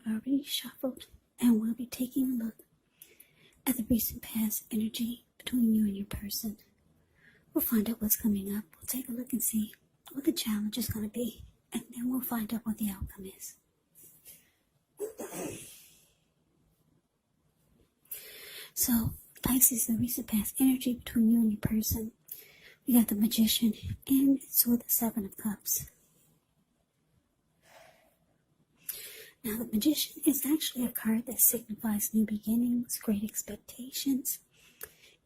already shuffled, and we'll be taking a look at the recent past energy between you and your person. We'll find out what's coming up. We'll take a look and see what the challenge is going to be, and then we'll find out what the outcome is. So, Pisces, the recent past energy between you and your person. We got the Magician, and it's with the Seven of Cups. Now, the Magician is actually a card that signifies new beginnings, great expectations.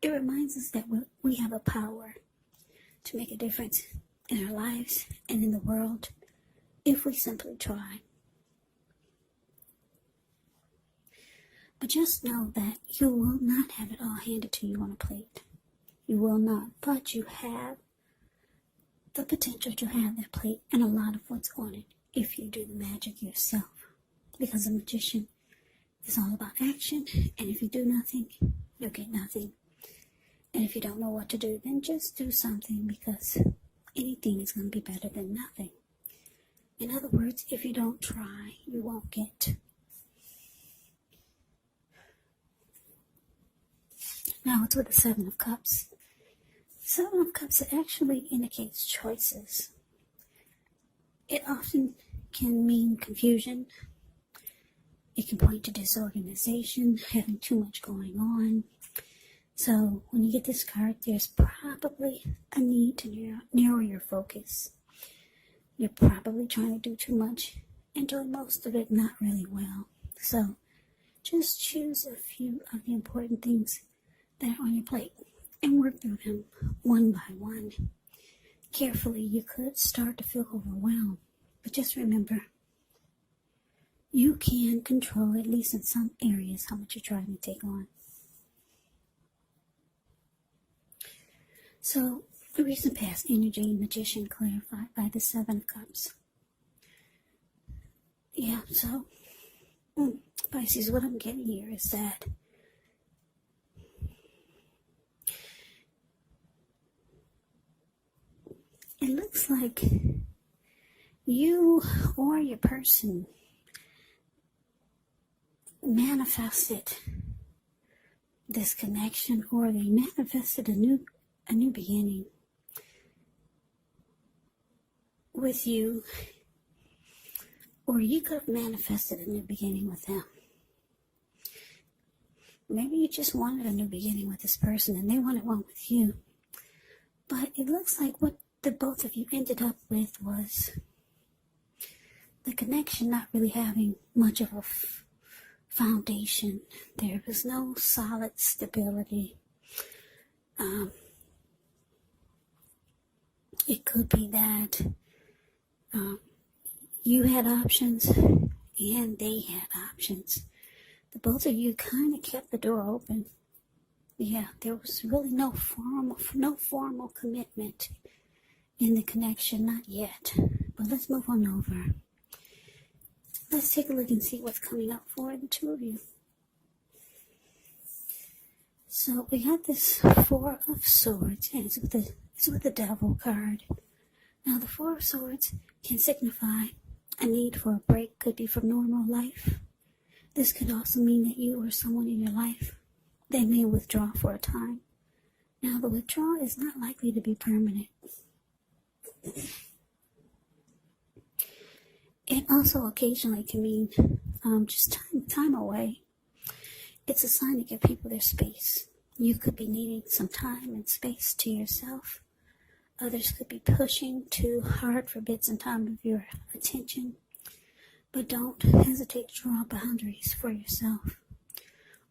It reminds us that we have a power to make a difference in our lives and in the world if we simply try. But just know that you will not have it all handed to you on a plate. You will not, but you have the potential to have that plate and a lot of what's on it if you do the magic yourself. Because the Magician is all about action, and if you do nothing, you'll get nothing. And if you don't know what to do, then just do something, because anything is going to be better than nothing. In other words, if you don't try, you won't get. Now it's with the Seven of Cups. Seven of Cups, it actually indicates choices. It often can mean confusion. It can point to disorganization, having too much going on. So when you get this card, there's probably a need to narrow your focus. You're probably trying to do too much and doing most of it not really well. So just choose a few of the important things that are on your plate and work through them one by one. Carefully, you could start to feel overwhelmed, but just remember, you can control, at least in some areas, how much you're trying to take on. So, the recent past energy, Magician, clarified by the Seven of Cups. Yeah, so, Pisces, what I'm getting here is that it looks like you or your person manifested this connection, or they manifested a new beginning with you, or you could have manifested a new beginning with them. Maybe you just wanted a new beginning with this person and they wanted one with you. But it looks like what the both of you ended up with was the connection not really having much of a foundation. There was no solid stability. It could be that you had options and they had options. The both of you kind of kept the door open. Yeah, there was really no formal commitment in the connection, not yet. But let's move on over. Let's take a look and see what's coming up for the two of you. So we got this Four of Swords, and it's with the Devil card. Now the Four of Swords can signify a need for a break. Could be from normal life. This could also mean that you or someone in your life, they may withdraw for a time. Now the withdrawal is not likely to be permanent. It also occasionally can mean just time away. It's a sign to give people their space. You could be needing some time and space to yourself. Others could be pushing too hard for bits and time of your attention. But don't hesitate to draw boundaries for yourself,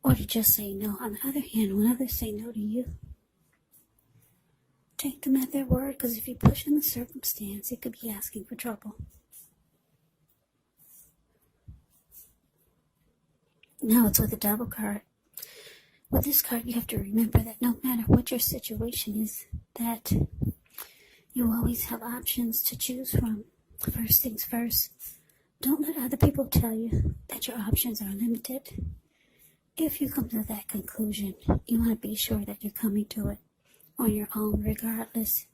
or to just say no. On the other hand, when others say no to you, take them at their word, because if you push in the circumstance, it could be asking for trouble. Now it's with the Devil card. With this card, you have to remember that no matter what your situation is, that you always have options to choose from. First things first, don't let other people tell you that your options are limited. If you come to that conclusion, you want to be sure that you're coming to it on your own regardless.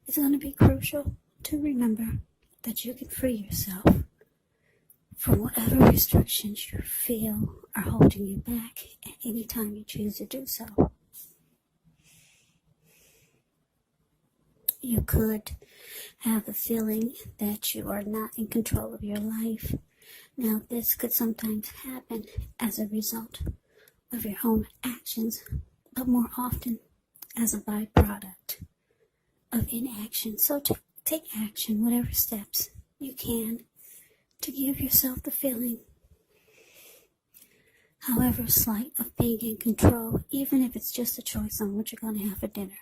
It's going to be crucial to remember that you can free yourself from whatever restrictions you feel are holding you back at any time you choose to do so. You could have the feeling that you are not in control of your life. Now, this could sometimes happen as a result of your own actions, but more often as a byproduct of inaction. So take action, whatever steps you can, to give yourself the feeling, however slight, of being in control, even if it's just a choice on what you're going to have for dinner.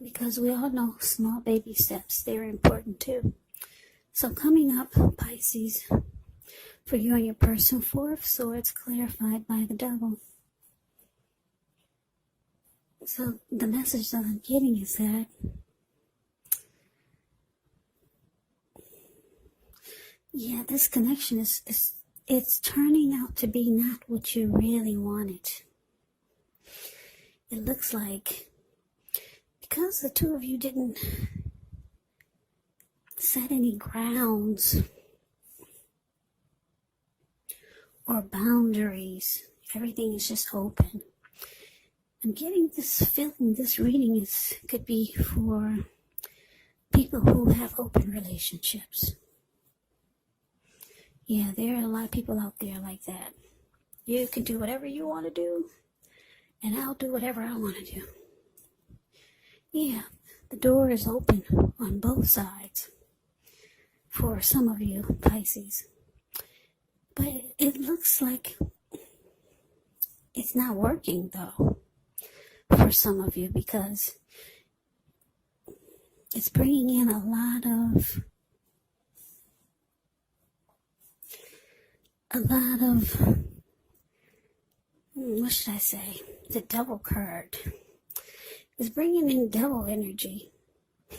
Because we all know small baby steps, they're important too. So coming up, Pisces, for you and your person, Four of Swords clarified by the Devil. So the message that I'm getting is that this connection it's turning out to be not what you really wanted. It looks like because the two of you didn't set any grounds or boundaries, everything is just open. I'm getting this feeling, this reading could be for people who have open relationships. Yeah, there are a lot of people out there like that. You can do whatever you want to do, and I'll do whatever I want to do. Yeah, the door is open on both sides for some of you, Pisces. But it looks like it's not working, though, for some of you, because it's bringing in a lot of what should I say? The Devil card is bringing in devil energy. I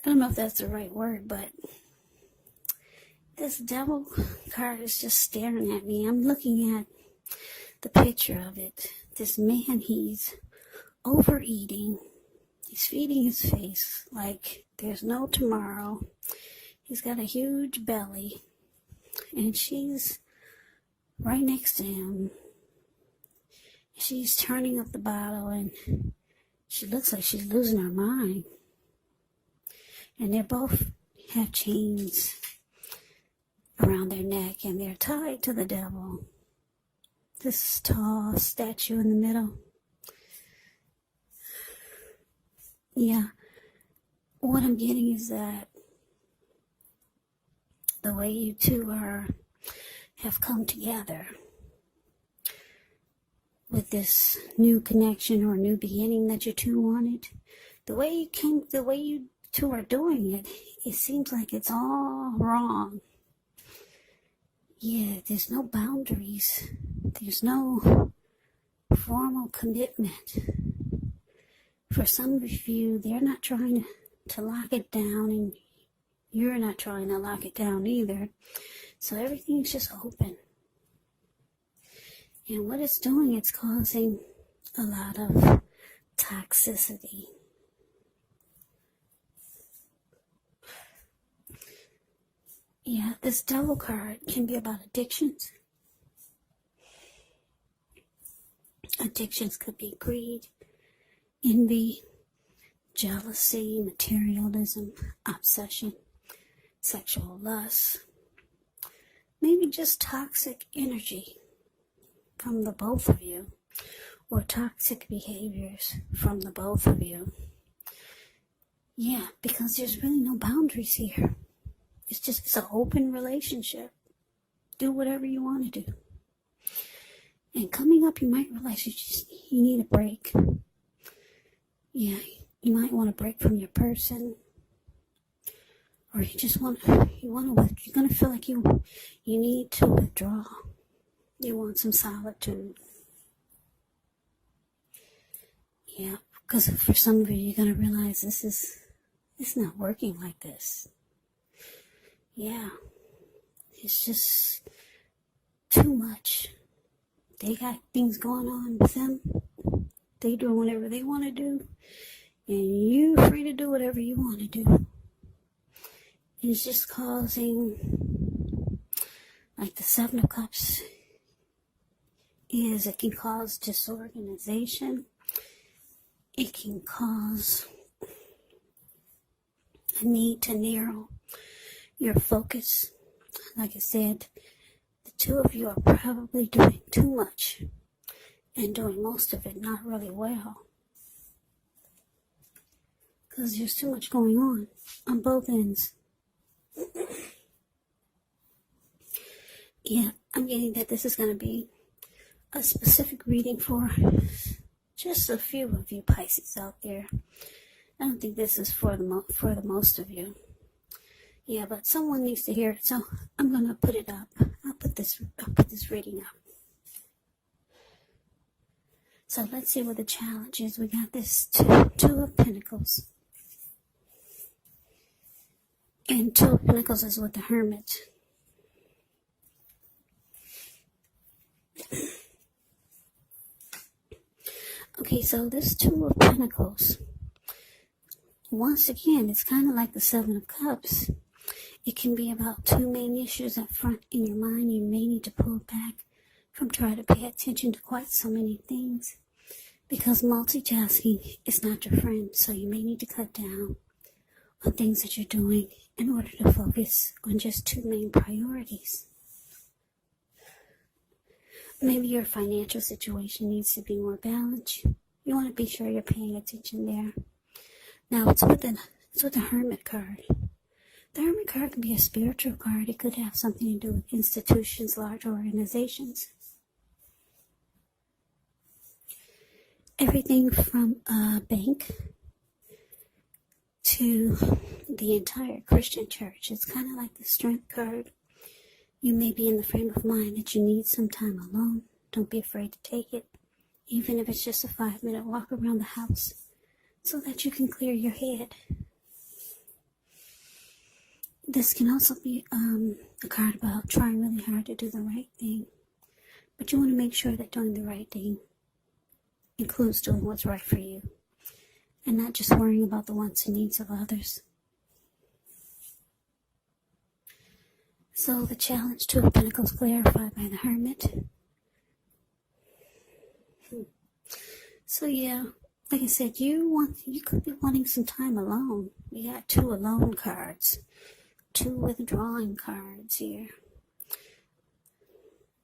don't know if that's the right word, but this Devil card is just staring at me. I'm looking at the picture of it. This man, he's overeating. He's feeding his face like there's no tomorrow. He's got a huge belly, and she's right next to him. She's turning up the bottle, and she looks like she's losing her mind. And they both have chains around their neck, and they're tied to the Devil. This tall statue in the middle. Yeah, what I'm getting is that the way you two have come together with this new connection or new beginning that you two wanted, the way you two are doing it, it seems like it's all wrong. Yeah, there's no boundaries. There's no formal commitment. For some of you, they're not trying to lock it down, and you're not trying to lock it down either. So everything's just open. And what it's doing, it's causing a lot of toxicity. Yeah, this Devil card can be about addictions. Addictions could be greed, envy, jealousy, materialism, obsession, sexual lust, maybe just toxic energy from the both of you, or toxic behaviors from the both of you. Yeah, because there's really no boundaries here. It's an open relationship. Do whatever you want to do. And coming up, you might realize you need a break. Yeah, you might want a break from your person, or you're gonna feel like you need to withdraw. You want some solitude. Yeah, because for some of you, you're gonna realize it's not working like this. Yeah, it's just too much. They got things going on with them. They do whatever they want to do, and you're free to do whatever you want to do. It's just causing, like the Seven of Cups it can cause disorganization. It can cause a need to narrow your focus. Like I said, the two of you are probably doing too much and doing most of it not really well, because there's too much going on both ends. Yeah, I'm getting that this is going to be a specific reading for just a few of you Pisces out there. I don't think this is for the most of you. Yeah, but someone needs to hear it, so I'm gonna put it up. I'll put this reading up. So let's see what the challenge is. We got this two of Pentacles, and Two of Pentacles is with the Hermit. Okay, so this Two of Pentacles, once again, it's kind of like the Seven of Cups. It can be about two main issues up front in your mind. You may need to pull back from trying to pay attention to quite so many things, because multitasking is not your friend. So you may need to cut down on things that you're doing in order to focus on just two main priorities. Maybe your financial situation needs to be more balanced. You want to be sure you're paying attention there. Now, it's with the Hermit card. The Hermit card can be a spiritual card. It could have something to do with institutions, large organizations. Everything from a bank to the entire Christian church. It's kind of like the Strength card. You may be in the frame of mind that you need some time alone. Don't be afraid to take it, even if it's just a 5-minute walk around the house, so that you can clear your head. This can also be a card about trying really hard to do the right thing, but you want to make sure that doing the right thing includes doing what's right for you, and not just worrying about the wants and needs of others. So the challenge, Two of Pentacles clarified by the Hermit. So yeah, like I said, you could be wanting some time alone. We got two alone cards, two withdrawing cards here.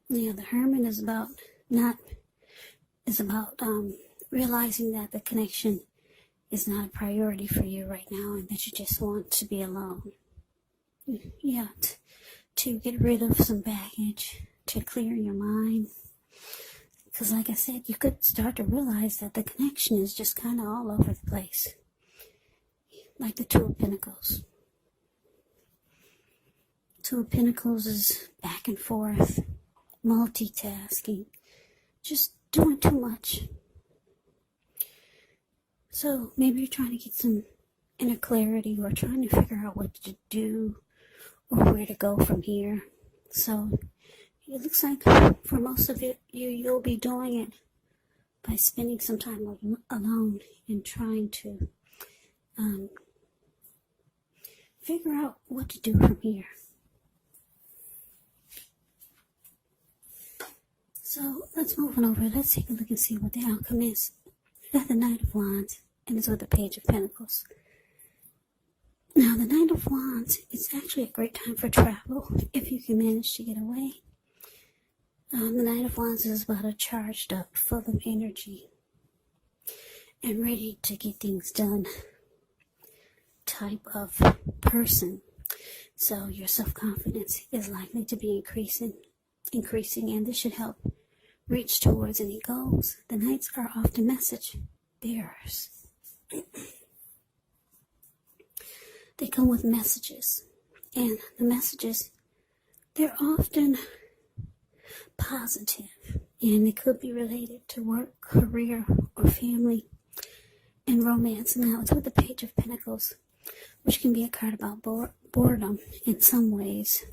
Yeah, the Hermit is about realizing that the connection is not a priority for you right now, and that you just want to be alone. Yeah, to get rid of some baggage, to clear your mind. Because like I said, you could start to realize that the connection is just kind of all over the place. Like the Two of Pentacles. Two of Pentacles is back and forth, multitasking, just doing too much. So maybe you're trying to get some inner clarity, or trying to figure out what to do or where to go from here. So it looks like for most of it, you'll be doing it by spending some time alone and trying to figure out what to do from here. So let's move on over. Let's take a look and see what the outcome is. We got the Knight of Wands, and it's with the Page of Pentacles. Now, the Knight of Wands is actually a great time for travel if you can manage to get away. The Knight of Wands is about a charged up, full of energy, and ready to get things done type of person. So your self-confidence is likely to be increasing, and this should help reach towards any goals. The Knights are often message bearers. They come with messages, and the messages, they're often positive, and they could be related to work, career, or family, and romance. Now, it's with the Page of Pentacles, which can be a card about boredom in some ways.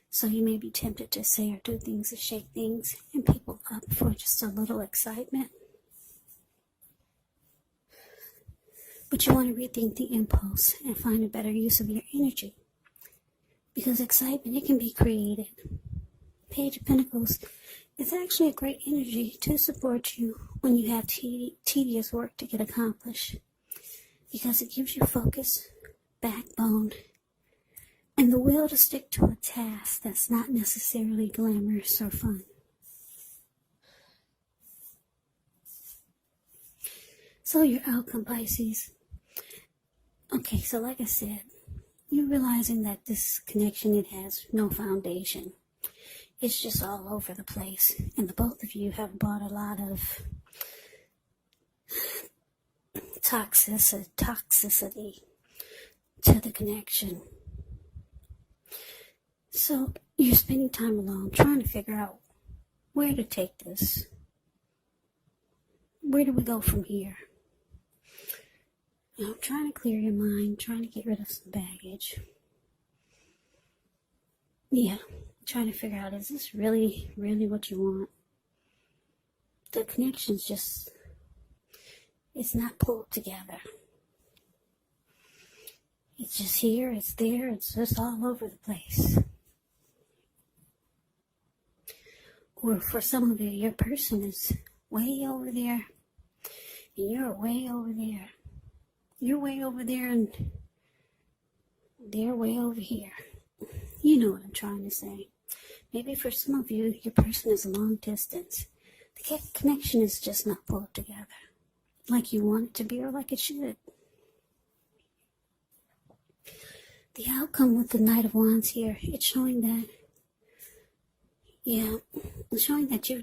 So you may be tempted to say or do things to shake things and people up for just a little excitement. But you want to rethink the impulse and find a better use of your energy. because excitement, it can be created. Page of Pentacles is actually a great energy to support you when you have tedious work to get accomplished, because it gives you focus, backbone, and the will to stick to a task that's not necessarily glamorous or fun. So your outcome, Pisces. Okay, so like I said, you're realizing that this connection, it has no foundation. It's just all over the place. And the both of you have brought a lot of toxicity to the connection. So you're spending time alone, trying to figure out where to take this. Where do we go from here? You know, trying to clear your mind, trying to get rid of some baggage. Yeah, trying to figure out, is this really, really what you want? The connection's just, it's not pulled together. It's just here, it's there, it's just all over the place. Or for some of you, your person is way over there, and you're way over there. You're way over there, and they're way over here. You know what I'm trying to say. Maybe for some of you, your person is long distance. The connection is just not pulled together like you want it to be or like it should. The outcome with the Knight of Wands here, it's showing that, yeah, it's showing that you're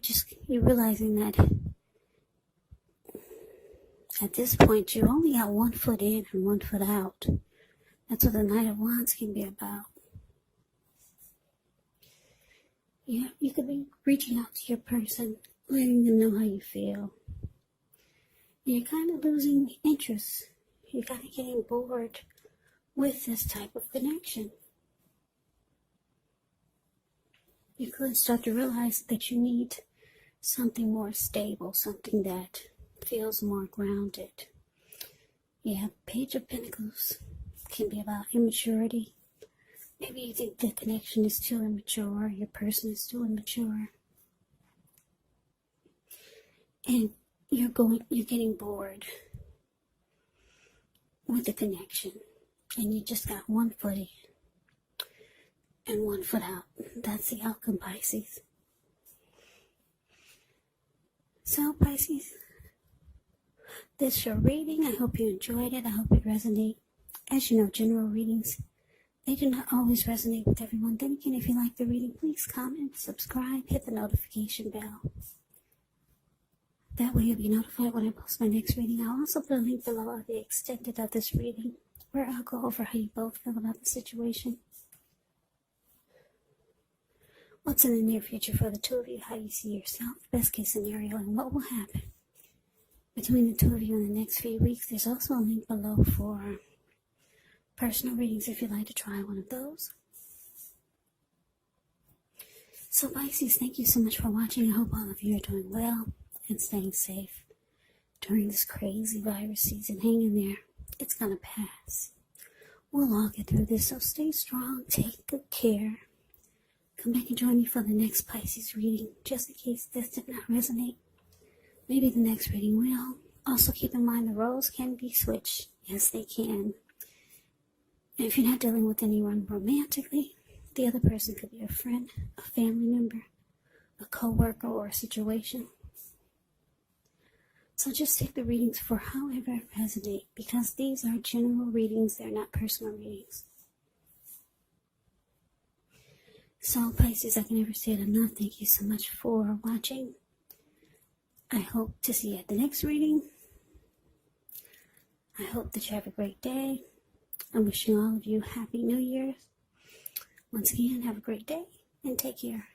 realizing that at this point, you only got one foot in and one foot out. That's what the Knight of Wands can be about. Yeah, you could be reaching out to your person, letting them know how you feel. You're kind of losing interest. You're kind of getting bored with this type of connection. You could start to realize that you need something more stable, something that feels more grounded. Yeah, Page of Pentacles can be about immaturity. Maybe you think the connection is too immature, your person is too immature. And you're getting bored with the connection. And you just got one foot in and one foot out. That's the outcome, Pisces. So, Pisces, this is your reading. I hope you enjoyed it. I hope it resonated. As you know, general readings, they do not always resonate with everyone. Then again, if you like the reading, please comment, subscribe, hit the notification bell. That way you'll be notified when I post my next reading. I'll also put a link below of the extended of this reading, where I'll go over how you both feel about the situation. What's in the near future for the two of you, how you see yourself, best case scenario, and what will happen between the two of you in the next few weeks. There's also a link below for personal readings if you'd like to try one of those. So Pisces, thank you so much for watching. I hope all of you are doing well and staying safe during this crazy virus season. Hang in there. It's going to pass. We'll all get through this, so stay strong, take good care. Come back and join me for the next Pisces reading, just in case this did not resonate. Maybe the next reading will. Also keep in mind the roles can be switched. Yes, they can. And if you're not dealing with anyone romantically, the other person could be a friend, a family member, a co-worker, or a situation. So just take the readings for however resonate, because these are general readings, they're not personal readings. So Pisces, I can never say it enough. Thank you so much for watching. I hope to see you at the next reading. I hope that you have a great day. I'm wishing all of you Happy New Year's. Once again, have a great day and take care.